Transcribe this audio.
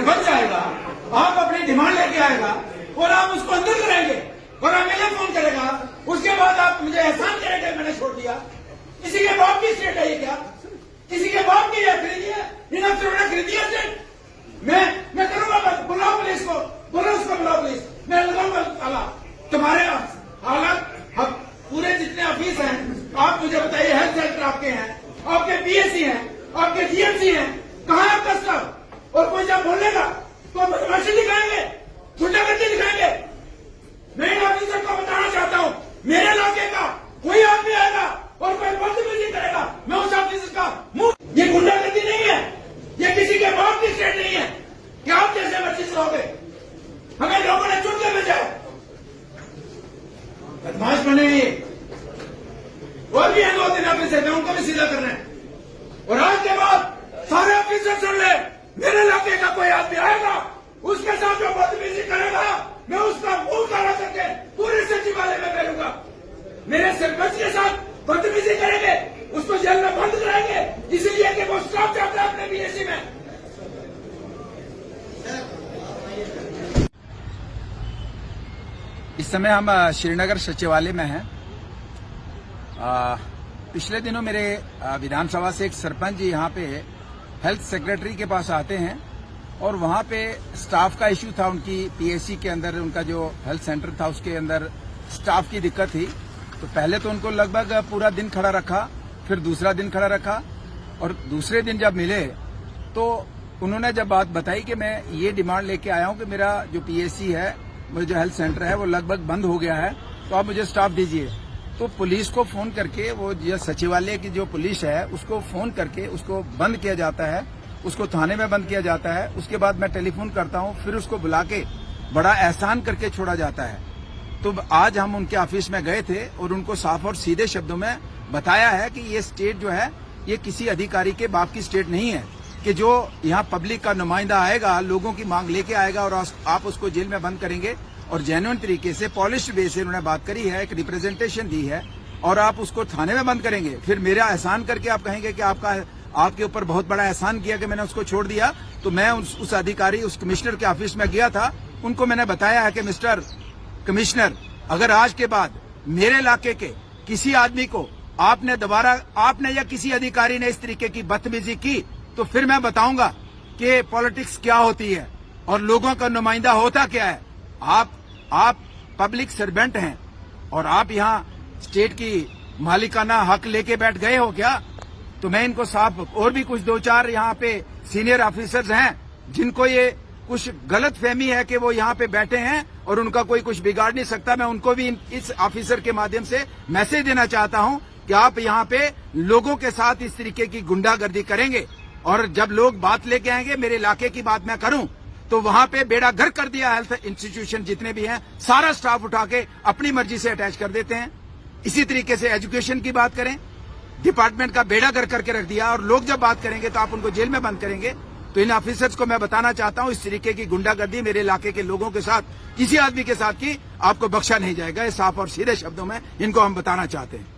सरपंच आएगा, आप अपनी डिमांड लेके आएगा और आप उसको अंदर कराएंगे और एमएलए फोन करेगा, उसके बाद आप मुझे एहसान करेंगे मैंने छोड़ दिया। किसी के बाप की स्टेट है ये क्या? किसी के बाप की खरीदी है? इन अफसरों ने खरीदी है स्टेट? मैं करूंगा, बुलाओ पुलिस को, बोलो उसको बुलाओ पुलिस, मैं लगाऊंगा ताला। तुम्हारे हालात पूरे जितने ऑफिस हैं आप मुझे बताइए, हेल्थ सेंटर आपके हैं, आपके पीएससी हैं, आपके जीएमसी हैं, कहाँ है आपका स्टाफ? और कोई जब बोलेगा तो बदमाशी दिखाएंगे, गुंडागर्दी दिखाएंगे। मैं इन ऑफिसर को बताना चाहता हूँ, मेरे इलाके का कोई आदमी आएगा और कोई बदतमीजी करेगा, मैं उस ऑफिसर का मुंह, ये गुंडागर्दी नहीं है, ये किसी के बाप की स्टेट नहीं है कि आप जैसे मर्जी से रहोगे। हमें लोगों ने चुन के भेजा है, बदमाश बने ये और भी हैं 2-3 ऑफिसर, मैं उनको भी सीधा करना है। और आज के बाद सारे ऑफिसर सुन ले, मेरे इलाके का कोई आदमी आएगा, उसके साथ जो बदतमीजी करेगा मैं उसका मुंह काला करके पूरे सचिवालय में भेजूंगा। मेरे सरपंच के साथ बदतमीजी करेंगे, उसको जेल में बंद कराएंगे, इसलिए कि वो स्टाफ चाहता है अपने बीएससी में। इस समय हम श्रीनगर सचिवालय में हैं। पिछले दिनों मेरे विधानसभा से एक सरपंच जी यहाँ पे हेल्थ सेक्रेटरी के पास आते हैं और वहाँ पे स्टाफ का इश्यू था, उनकी पीएससी के अंदर उनका जो हेल्थ सेंटर था उसके अंदर स्टाफ की दिक्कत थी। तो पहले तो उनको लगभग पूरा दिन खड़ा रखा, फिर दूसरा दिन खड़ा रखा और दूसरे दिन जब मिले तो उन्होंने जब बात बताई कि मैं ये डिमांड लेके आया हूँ कि मेरा जो पीएससी है, मुझे जो हेल्थ सेंटर है वो लगभग बंद हो गया है, तो आप मुझे स्टाफ दीजिए। तो पुलिस को फोन करके, वो जो सचिवालय की जो पुलिस है उसको फोन करके उसको बंद किया जाता है, उसको थाने में बंद किया जाता है। उसके बाद मैं टेलीफोन करता हूँ, फिर उसको बुला के बड़ा एहसान करके छोड़ा जाता है। तो आज हम उनके ऑफिस में गए थे और उनको साफ और सीधे शब्दों में बताया है कि ये स्टेट जो है ये किसी अधिकारी के बाप की स्टेट नहीं है, कि जो यहाँ पब्लिक का नुमाइंदा आएगा, लोगों की मांग लेके आएगा और आप उसको जेल में बंद करेंगे। और जेन्युइन तरीके से पॉलिश्ड वे से उन्होंने बात करी है, एक रिप्रेजेंटेशन दी है और आप उसको थाने में बंद करेंगे। फिर मेरा एहसान करके आप कहेंगे कि आपके ऊपर बहुत बड़ा एहसान किया कि मैंने उसको छोड़ दिया। तो मैं उस अधिकारी, उस कमिश्नर के ऑफिस में गया था, उनको मैंने बताया है कि मिस्टर कमिश्नर, अगर आज के बाद मेरे इलाके के किसी आदमी को आपने या किसी अधिकारी ने इस तरीके की बदतमीजी की तो फिर मैं बताऊंगा कि पॉलिटिक्स क्या होती है और लोगों का नुमाइंदा होता क्या है। आप पब्लिक सर्वेंट हैं और आप यहाँ स्टेट की मालिकाना हक लेके बैठ गए हो क्या? तो मैं इनको साफ, और भी कुछ 2-4 यहाँ पे सीनियर ऑफिसर्स हैं जिनको ये कुछ गलत फहमी है कि वो यहाँ पे बैठे हैं और उनका कोई कुछ बिगाड़ नहीं सकता। मैं उनको भी इस ऑफिसर के माध्यम से मैसेज देना चाहता हूँ कि आप यहाँ पे लोगों के साथ इस तरीके की गुंडागर्दी करेंगे और जब लोग बात लेके आएंगे, मेरे इलाके की बात मैं करूं तो वहां पे बेड़ा गर्क कर दिया। हेल्थ इंस्टीट्यूशन जितने भी हैं सारा स्टाफ उठा के अपनी मर्जी से अटैच कर देते हैं। इसी तरीके से एजुकेशन की बात करें, डिपार्टमेंट का बेड़ा गर्क करके रख दिया और लोग जब बात करेंगे तो आप उनको जेल में बंद करेंगे। तो इन ऑफिसर्स को मैं बताना चाहता हूं, इस तरीके की गुंडागर्दी मेरे इलाके के लोगों के साथ, किसी आदमी के साथ की आपको बख्शा नहीं जाएगा। ये साफ और सीधे शब्दों में इनको हम बताना चाहते हैं।